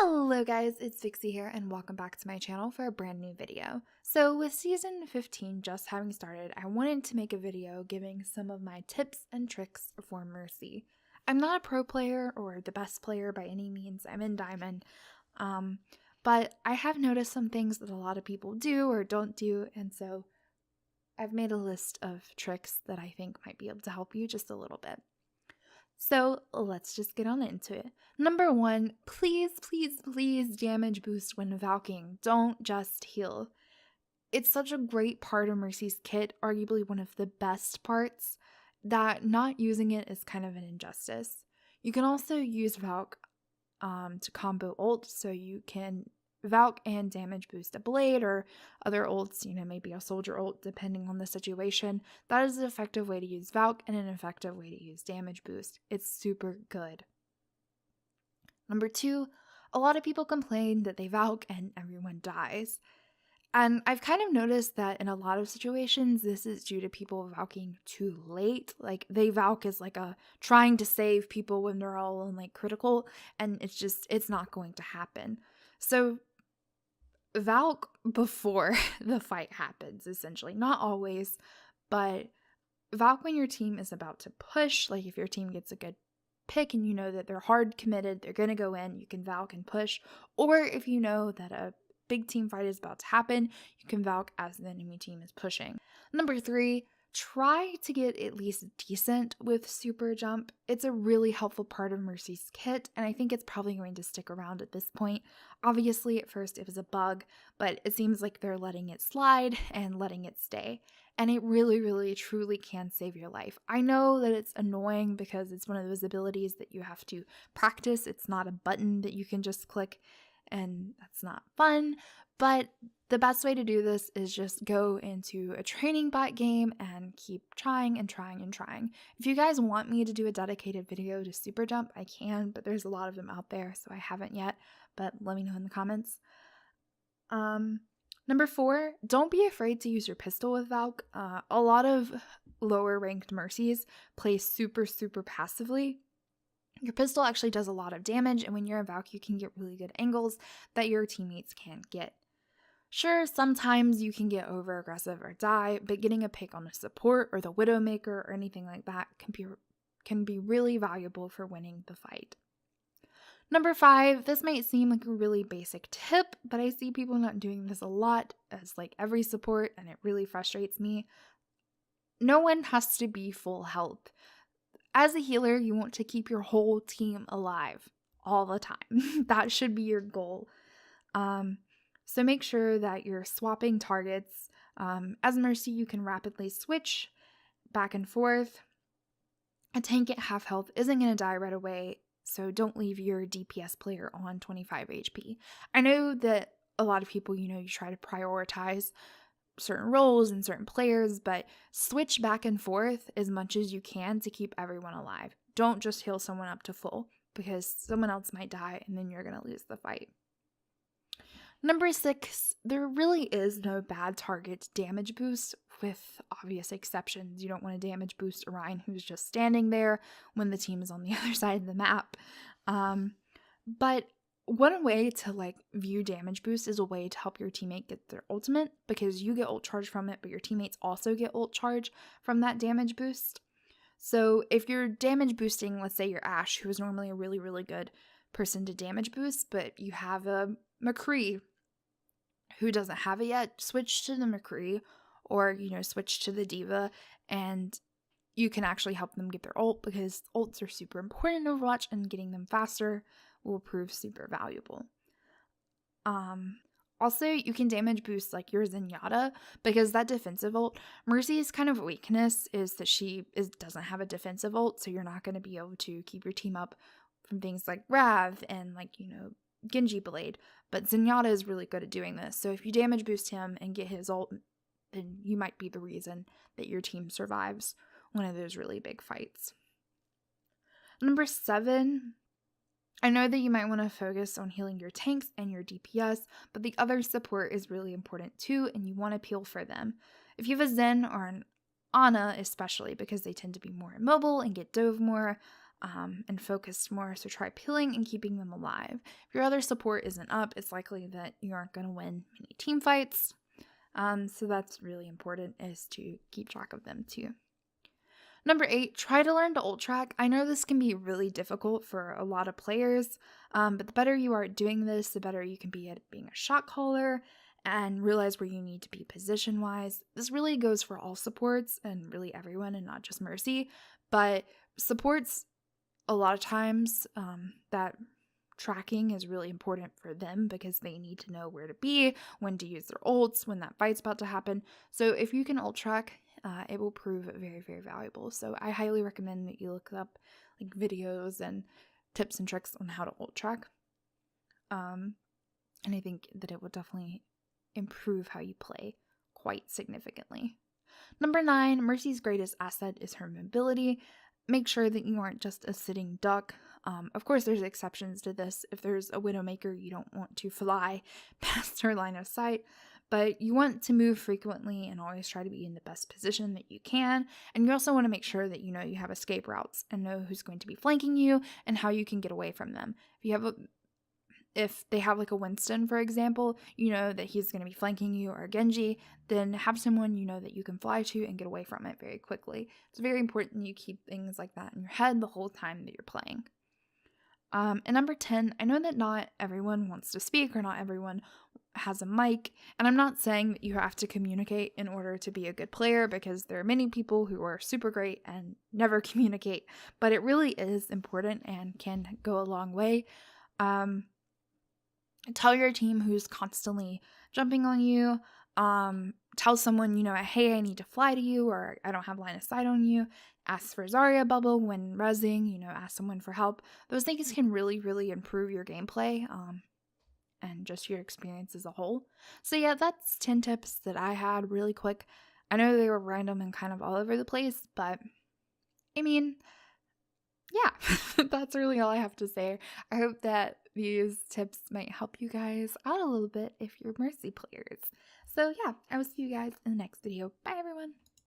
Hello guys, it's Vixie here and welcome back to my channel for a brand new video. So with season 15 just having started, I wanted to make a video giving some of my tips and tricks for Mercy. I'm not a pro player or the best player by any means, I'm in Diamond, but I have noticed some things that a lot of people do or don't do, and so I've made a list of tricks that I think might be able to help you just a little bit. So let's just get on into it. Number 1, please damage boost when Valking. Don't just heal. It's such a great part of Mercy's kit, arguably one of the best parts, that not using it is kind of an injustice. You can also use Valk to combo ult, so you can Valk and damage boost a blade or other ults, maybe a soldier ult depending on the situation. That is an effective way to use Valk and an effective way to use damage boost. It's super good. Number 2, a lot of people complain that they Valk and everyone dies. And I've kind of noticed that in a lot of situations, this is due to people Valking too late. Like, they Valk as like a trying to save people when they're all in like critical, and it's not going to happen. So Valk before the fight happens, essentially. Not always, but Valk when your team is about to push. Like if your team gets a good pick and you know that they're hard committed, they're going to go in, you can Valk and push. Or if you know that a big team fight is about to happen, you can Valk as the enemy team is pushing. Number 3, try to get at least decent with super jump. It's a really helpful part of Mercy's kit, and I think it's probably going to stick around at this point. Obviously, at first it was a bug, but it seems like they're letting it slide and letting it stay. And it really, truly can save your life. I know that it's annoying because it's one of those abilities that you have to practice. It's not a button that you can just click, and that's not fun. But the best way to do this is just go into a training bot game and keep trying and trying and trying. If you guys want me to do a dedicated video to super jump, I can, but there's a lot of them out there, so I haven't yet, but let me know in the comments. Number 4, don't be afraid to use your pistol with Valk. A lot of lower ranked Mercies play super passively. Your pistol actually does a lot of damage, and when you're a Valk, you can get really good angles that your teammates can't get. Sure, sometimes you can get over aggressive or die, but getting a pick on a support or the Widowmaker or anything like that can be really valuable for winning the fight. Number 5, this might seem like a really basic tip, but I see people not doing this a lot as like every support, and it really frustrates me. No one has to be full health. As a healer, you want to keep your whole team alive all the time. That should be your goal. So make sure that you're swapping targets. As Mercy, you can rapidly switch back and forth. A tank at half health isn't going to die right away, so don't leave your DPS player on 25 HP. I know that a lot of people, you try to prioritize certain roles and certain players, but switch back and forth as much as you can to keep everyone alive. Don't just heal someone up to full, because someone else might die and then you're going to lose the fight. Number 6, there really is no bad target damage boost, with obvious exceptions. You don't want to damage boost Orion, who's just standing there when the team is on the other side of the map. But one way to view damage boost is a way to help your teammate get their ultimate, because you get ult charge from it, but your teammates also get ult charge from that damage boost. So if you're damage boosting, let's say you're Ashe, who is normally a really good person to damage boost, but you have a McCree who doesn't have it yet, switch to the McCree, or switch to the D.Va, and you can actually help them get their ult, because ults are super important in Overwatch, and getting them faster will prove super valuable. Also, you can damage boost your Zenyatta, because that defensive ult, Mercy's kind of weakness is that she doesn't have a defensive ult, so you're not going to be able to keep your team up from things like Rav and Genji Blade, but Zenyatta is really good at doing this. So if you damage boost him and get his ult, then you might be the reason that your team survives one of those really big fights. Number 7, I know that you might want to focus on healing your tanks and your DPS, but the other support is really important too, and you want to peel for them. If you have a Zen or an Ana especially, because they tend to be more immobile and get dove more, and focused more, so try peeling and keeping them alive. If your other support isn't up, it's likely that you aren't going to win many team fights. So that's really important, is to keep track of them too. Number 8, try to learn to ult track. I know this can be really difficult for a lot of players, but the better you are at doing this, the better you can be at being a shot caller and realize where you need to be position-wise. This really goes for all supports and really everyone, and not just Mercy, but supports, a lot of times that tracking is really important for them because they need to know where to be, when to use their ults, when that fight's about to happen. So if you can ult track, it will prove very, very valuable. So I highly recommend that you look up like videos and tips and tricks on how to ult track. And I think that it will definitely improve how you play quite significantly. Number 9, Mercy's greatest asset is her mobility. Make sure that you aren't just a sitting duck. Of course, there's exceptions to this. If there's a Widowmaker, you don't want to fly past her line of sight, but you want to move frequently and always try to be in the best position that you can. And you also want to make sure that you know you have escape routes and know who's going to be flanking you and how you can get away from them. If they have like a Winston, for example, you know that he's going to be flanking you, or a Genji, then have someone you know that you can fly to and get away from it very quickly. It's very important you keep things like that in your head the whole time that you're playing. And number 10, I know that not everyone wants to speak or not everyone has a mic, and I'm not saying that you have to communicate in order to be a good player, because there are many people who are super great and never communicate, but it really is important and can go a long way. Tell your team who's constantly jumping on you. Tell someone, hey, I need to fly to you, or I don't have line of sight on you. Ask for Zarya bubble when rezzing, ask someone for help. Those things can really, really improve your gameplay and just your experience as a whole. So yeah, that's 10 tips that I had really quick. I know they were random and kind of all over the place, but I mean, yeah, that's really all I have to say. I hope that these tips might help you guys out a little bit if you're Mercy players. So yeah, I will see you guys in the next video. Bye everyone!